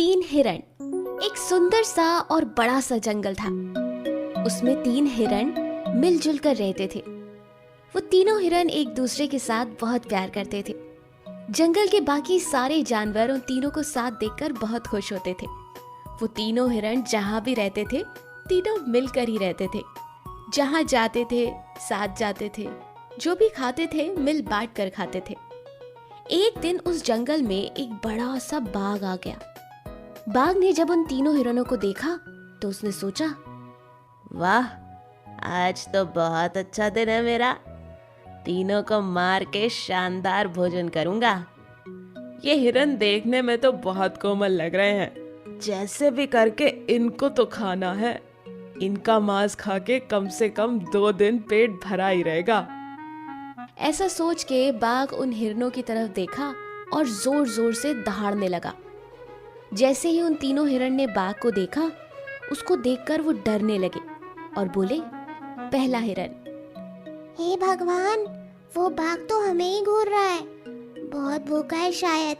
तीन हिरण। एक सुंदर सा और बड़ा सा जंगल था। उसमें तीन हिरण मिलजुल कर रहते थे। वो तीनों हिरण एक दूसरे के साथ बहुत प्यार करते थे। जंगल के बाकी सारे जानवर उन तीनों को साथ देखकर बहुत खुश होते थे। वो तीनों हिरण जहाँ भी रहते थे, तीनों मिलकर ही रहते थे। जहाँ जाते थे साथ जाते थे, जो भी खाते थे मिल बांट कर खाते थे। एक दिन उस जंगल में एक बड़ा सा बाघ आ गया। बाघ ने जब उन तीनों हिरणों को देखा तो उसने सोचा, वाह, आज तो बहुत अच्छा दिन है मेरा। तीनों को मार के शानदार भोजन करूंगा। ये हिरन देखने में तो बहुत कोमल लग रहे हैं। जैसे भी करके इनको तो खाना है। इनका मांस खा के कम से कम 2 दिन पेट भरा ही रहेगा। ऐसा सोच के बाघ उन हिरणों की तरफ देखा और जोर जोर से दहाड़ने लगा। जैसे ही उन तीनों हिरण ने बाघ को देखा, उसको देखकर वो डरने लगे और बोले, पहला हिरन, हे भगवान, वो बाघ तो हमें ही घूर रहा है। बहुत भूखा है शायद।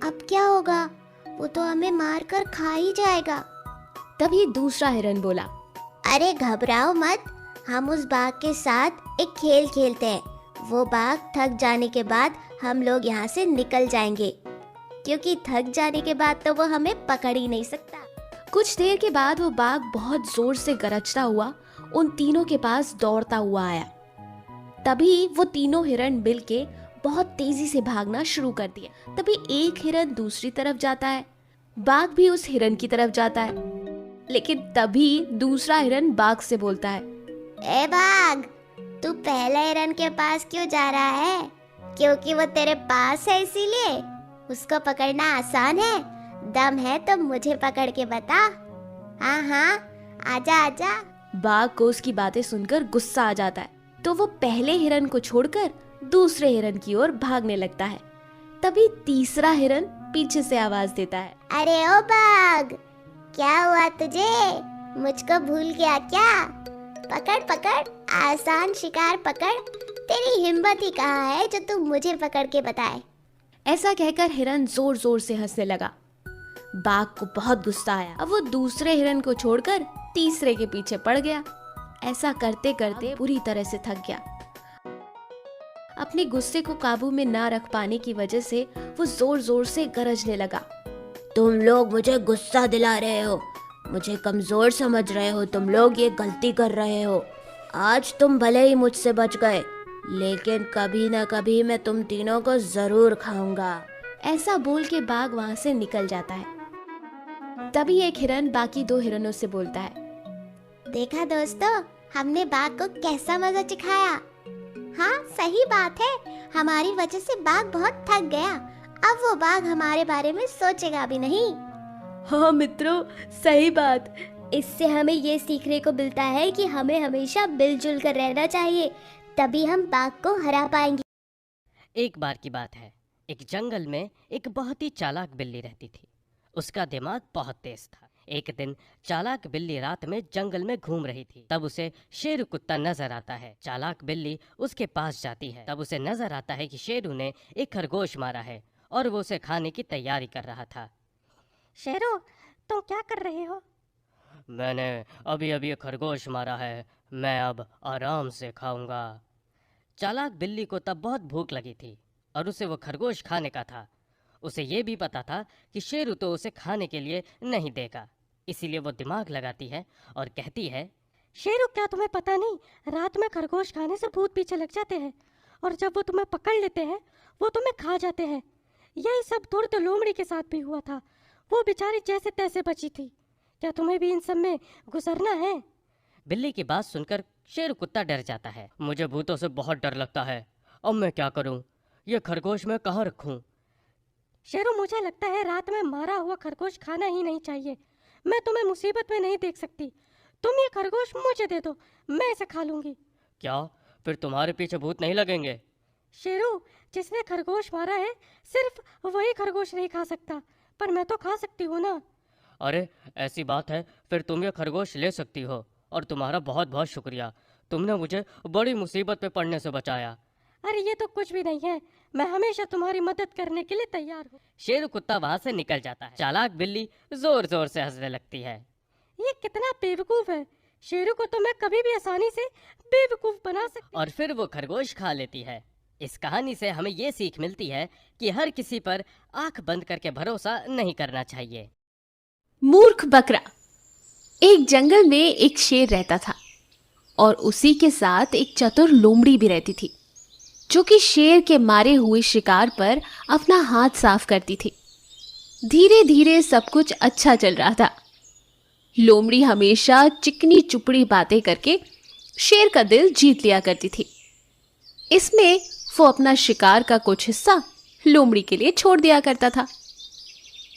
अब क्या होगा? वो तो हमें मार कर खा ही जाएगा। तभी दूसरा हिरन बोला, अरे घबराओ मत, हम उस बाघ के साथ एक खेल खेलते हैं। वो बाघ थक जाने के बाद हम लोग यहाँ से निकल जाएंगे, क्योंकि थक जाने के बाद तो वो हमें पकड़ ही नहीं सकता। कुछ देर के बाद वो बाघ बहुत जोर से गरजता हुआ उन तीनों के पास दौड़ता हुआ आया। तभी वो तीनों हिरण मिलके बहुत तेजी से भागना शुरू कर दिया। तभी एक हिरन दूसरी तरफ जाता है, बाघ भी उस हिरन की तरफ जाता है। लेकिन तभी दूसरा हिरन बाघ से बोलता है, ए बाघ, तू पहले हिरन के पास क्यों जा रहा है? क्योंकि वो तेरे पास है इसीलिए? उसको पकड़ना आसान है। दम है तो मुझे पकड़ के बता। हाँ हाँ, आजा आजा। बाघ को उसकी बातें सुनकर गुस्सा आ जाता है, तो वो पहले हिरन को छोड़कर दूसरे हिरन की ओर भागने लगता है। तभी तीसरा हिरन पीछे से आवाज देता है, अरे ओ बाघ, क्या हुआ तुझे? मुझको भूल गया क्या? पकड़ पकड़, आसान शिकार पकड़। तेरी हिम्मत ही कहाँ है जो तू मुझे पकड़ के बताए? ऐसा कहकर हिरन जोर जोर से हंसने लगा। बाघ को बहुत गुस्सा आया। अब वो दूसरे हिरन को छोड़कर तीसरे के पीछे पड़ गया। ऐसा करते करते पूरी तरह से थक गया। अपने गुस्से को काबू में ना रख पाने की वजह से वो जोर जोर से गरजने लगा, तुम लोग मुझे गुस्सा दिला रहे हो, मुझे कमजोर समझ रहे हो। तुम लोग ये गलती कर रहे हो। आज तुम भले ही मुझसे बच गए, लेकिन कभी ना कभी मैं तुम तीनों को जरूर खाऊंगा। ऐसा बोल के बाघ वहां से निकल जाता है। तभी एक हिरन बाकी दो हिरनों से बोलता है, देखा दोस्तों, हमने बाघ को कैसा मजा चिखाया। हाँ सही बात है, हमारी वजह से बाघ बहुत थक गया। अब वो बाघ हमारे बारे में सोचेगा भी नहीं। हाँ मित्रों, सही बात। इससे हमें ये सीखने को मिलता है कि हमें हमेशा मिलजुल कर रहना चाहिए, तभी हम बाघ को हरा पाएंगे। एक बार की बात है, एक जंगल में एक बहुत ही चालाक बिल्ली रहती थी। उसका दिमाग बहुत तेज था। एक दिन चालाक बिल्ली रात में जंगल में घूम रही थी। तब उसे शेरू कुत्ता नजर आता है। चालाक बिल्ली उसके पास जाती है। तब उसे नजर आता है कि शेरू ने एक खरगोश मारा है और वो उसे खाने की तैयारी कर रहा था। शेरू, तुम क्या कर रहे हो? मैंने अभी अभी एक खरगोश मारा है, मैं अब आराम से खाऊंगा। चालाक बिल्ली को तब बहुत भूख लगी थी और उसे वो खरगोश खाने का था। उसे ये भी पता था कि शेरू तो उसे खाने के लिए नहीं देगा, इसीलिए वो दिमाग लगाती है और कहती है, शेरू, क्या तुम्हें पता नहीं, रात में खरगोश खाने से भूत पीछे लग जाते हैं और जब वो तुम्हें पकड़ लेते हैं वो तुम्हें खा जाते हैं। यही सब धुर्त लोमड़ी के साथ भी हुआ था। वो बेचारी जैसे तैसे बची थी। क्या तुम्हें भी इन सब में गुजरना है? बिल्ली की बात सुनकर शेरू कुत्ता डर जाता है। मुझे भूतों से बहुत डर लगता है, अब मैं क्या करूं? ये खरगोश मैं कहाँ रखूं? शेरू, मुझे लगता है रात में मारा हुआ खरगोश खाना ही नहीं चाहिए। मैं तुम्हें मुसीबत में नहीं देख सकती। तुम ये खरगोश मुझे दे दो, मैं इसे खा लूंगी। क्या फिर तुम्हारे पीछे भूत नहीं लगेंगे? शेरू, जिसने खरगोश मारा है सिर्फ वही खरगोश नहीं खा सकता, पर मैं तो खा सकती हूँ ना। अरे ऐसी बात है, फिर तुम ये खरगोश ले सकती हो और तुम्हारा बहुत बहुत शुक्रिया। तुमने मुझे बड़ी मुसीबत में पड़ने से बचाया। अरे ये तो कुछ भी नहीं है, मैं हमेशा तुम्हारी मदद करने के लिए तैयार हूँ। शेरू कुत्ता वहाँ से निकल जाता है। चालाक बिल्ली जोर जोर से हंसने लगती है। ये कितना बेवकूफ है, शेरू को तो मैं कभी भी आसानी से बेवकूफ बना सकती। और फिर वो खरगोश खा लेती है। इस कहानी से हमें ये सीख मिलती है कि हर किसी पर आंख बंद करके भरोसा नहीं करना चाहिए। मूर्ख बकरा। एक जंगल में एक शेर रहता था और उसी के साथ एक चतुर लोमड़ी भी रहती थी, जो कि शेर के मारे हुए शिकार पर अपना हाथ साफ करती थी। धीरे धीरे सब कुछ अच्छा चल रहा था। लोमड़ी हमेशा चिकनी चुपड़ी बातें करके शेर का दिल जीत लिया करती थी। इसमें वो अपना शिकार का कुछ हिस्सा लोमड़ी के लिए छोड़ दिया करता था,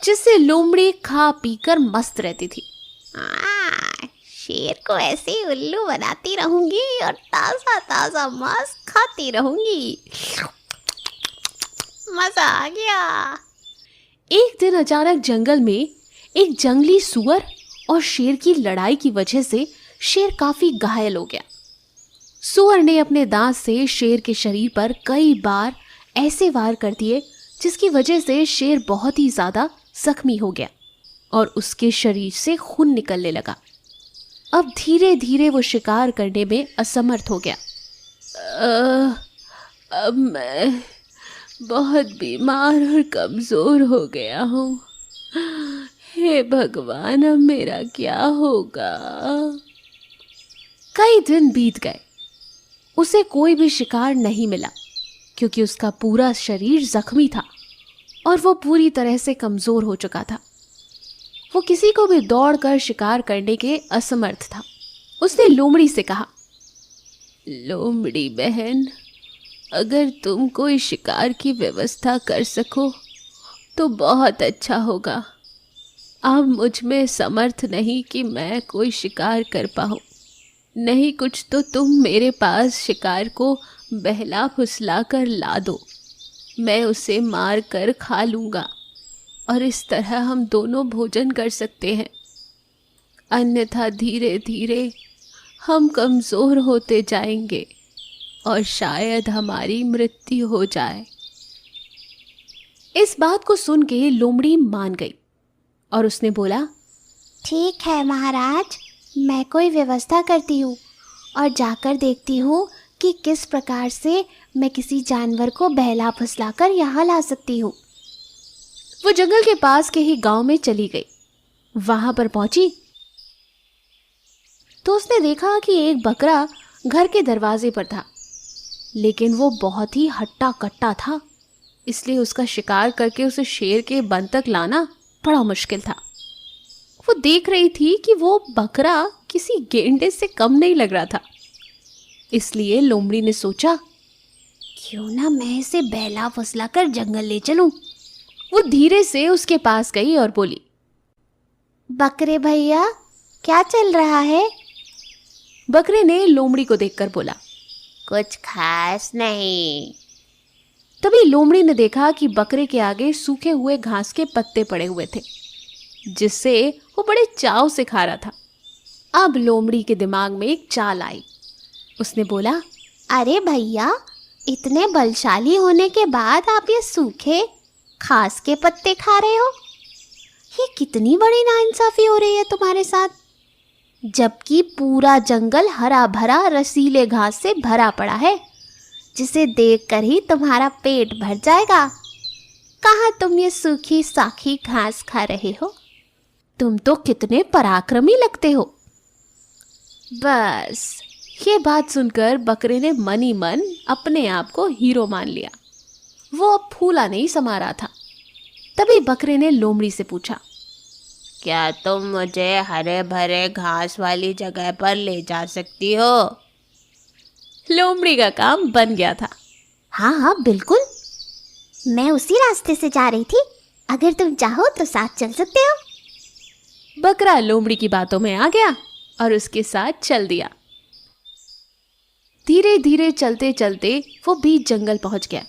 जिससे लोमड़ी खा पीकर मस्त रहती थी। शेर को ऐसे ही उल्लू बनाती रहूंगी और ताजा ताजा मांस खाती रहूंगी। मजा आ गया। एक दिन अचानक जंगल में एक जंगली सुअर और शेर की लड़ाई की वजह से शेर काफी घायल हो गया। सुअर ने अपने दांत से शेर के शरीर पर कई बार ऐसे वार कर दिए, जिसकी वजह से शेर बहुत ही ज्यादा जख्मी हो गया और उसके शरीर से खून निकलने लगा। अब धीरे धीरे वो शिकार करने में असमर्थ हो गया। अब मैं बहुत बीमार और कमज़ोर हो गया हूँ। हे भगवान, अब मेरा क्या होगा? कई दिन बीत गए, उसे कोई भी शिकार नहीं मिला क्योंकि उसका पूरा शरीर जख्मी था और वो पूरी तरह से कमज़ोर हो चुका था। वो किसी को भी दौड़कर शिकार करने के असमर्थ था। उसने लोमड़ी से कहा, लोमड़ी बहन, अगर तुम कोई शिकार की व्यवस्था कर सको तो बहुत अच्छा होगा। अब मुझ में समर्थ नहीं कि मैं कोई शिकार कर पाऊँ। नहीं कुछ तो तुम मेरे पास शिकार को बहला फुसला कर ला दो, मैं उसे मार कर खा लूँगा और इस तरह हम दोनों भोजन कर सकते हैं। अन्यथा धीरे धीरे हम कमज़ोर होते जाएंगे और शायद हमारी मृत्यु हो जाए। इस बात को सुन के लोमड़ी मान गई और उसने बोला, ठीक है महाराज, मैं कोई व्यवस्था करती हूँ और जाकर देखती हूँ कि किस प्रकार से मैं किसी जानवर को बहला फुसलाकर यहाँ ला सकती हूँ। वो जंगल के पास के ही गांव में चली गई। वहां पर पहुंची तो उसने देखा कि एक बकरा घर के दरवाजे पर था, लेकिन वो बहुत ही हट्टा कट्टा था, इसलिए उसका शिकार करके उसे शेर के बन तक लाना बड़ा मुश्किल था। वो देख रही थी कि वो बकरा किसी गेंडे से कम नहीं लग रहा था, इसलिए लोमड़ी ने सोचा, क्यों ना मैं इसे बहला फुसला कर जंगल ले चलूं। वो धीरे से उसके पास गई और बोली, बकरे भैया, क्या चल रहा है? बकरे ने लोमड़ी को देखकर बोला, कुछ खास नहीं। तभी लोमड़ी ने देखा कि बकरे के आगे सूखे हुए घास के पत्ते पड़े हुए थे, जिससे वो बड़े चाव से खा रहा था। अब लोमड़ी के दिमाग में एक चाल आई। उसने बोला, अरे भैया, इतने बलशाली होने के बाद आप ये सूखे घास के पत्ते खा रहे हो? ये कितनी बड़ी नाइंसाफी हो रही है तुम्हारे साथ, जबकि पूरा जंगल हरा भरा रसीले घास से भरा पड़ा है, जिसे देखकर ही तुम्हारा पेट भर जाएगा। कहाँ तुम ये सूखी साखी घास खा रहे हो? तुम तो कितने पराक्रमी लगते हो। बस ये बात सुनकर बकरे ने मन ही मन अपने आप को हीरो मान लिया। वो अब फूला नहीं समा रहा था। तभी बकरे ने लोमड़ी से पूछा, क्या तुम मुझे हरे भरे घास वाली जगह पर ले जा सकती हो? लोमड़ी का काम बन गया था। हाँ हाँ बिल्कुल, मैं उसी रास्ते से जा रही थी, अगर तुम चाहो तो साथ चल सकते हो। बकरा लोमड़ी की बातों में आ गया और उसके साथ चल दिया। धीरे धीरे चलते चलते वो बीच जंगल पहुंच गया,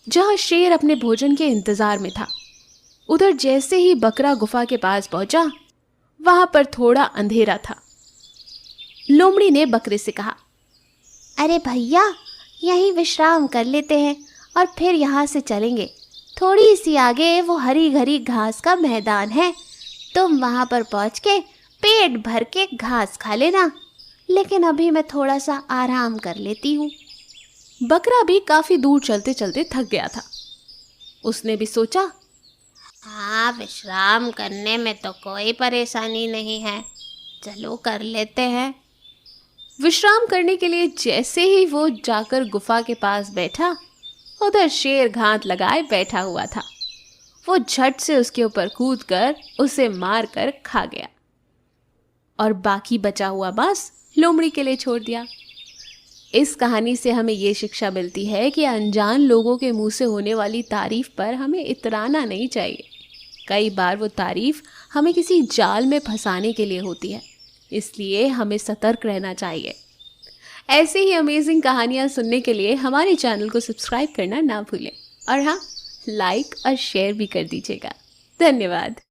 जहां शेर अपने भोजन के इंतजार में था। उधर जैसे ही बकरा गुफा के पास पहुंचा, वहां पर थोड़ा अंधेरा था। लोमड़ी ने बकरे से कहा, अरे भैया, यहीं विश्राम कर लेते हैं और फिर यहाँ से चलेंगे। थोड़ी सी आगे वो हरी भरी घास का मैदान है, तुम वहाँ पर पहुँच के पेट भर के घास खा लेना, लेकिन अभी मैं थोड़ा सा आराम कर लेती हूँ। बकरा भी काफ़ी दूर चलते चलते थक गया था। उसने भी सोचा, हाँ, विश्राम करने में तो कोई परेशानी नहीं है, चलो कर लेते हैं। विश्राम करने के लिए जैसे ही वो जाकर गुफा के पास बैठा, उधर शेर घात लगाए बैठा हुआ था। वो झट से उसके ऊपर कूदकर उसे मार कर खा गया और बाकी बचा हुआ मांस लोमड़ी के लिए छोड़ दिया। इस कहानी से हमें ये शिक्षा मिलती है कि अनजान लोगों के मुंह से होने वाली तारीफ पर हमें इतराना नहीं चाहिए। कई बार वो तारीफ हमें किसी जाल में फंसाने के लिए होती है, इसलिए हमें सतर्क रहना चाहिए। ऐसे ही अमेजिंग कहानियाँ सुनने के लिए हमारे चैनल को सब्सक्राइब करना ना भूलें और हाँ, लाइक और शेयर भी कर दीजिएगा। धन्यवाद।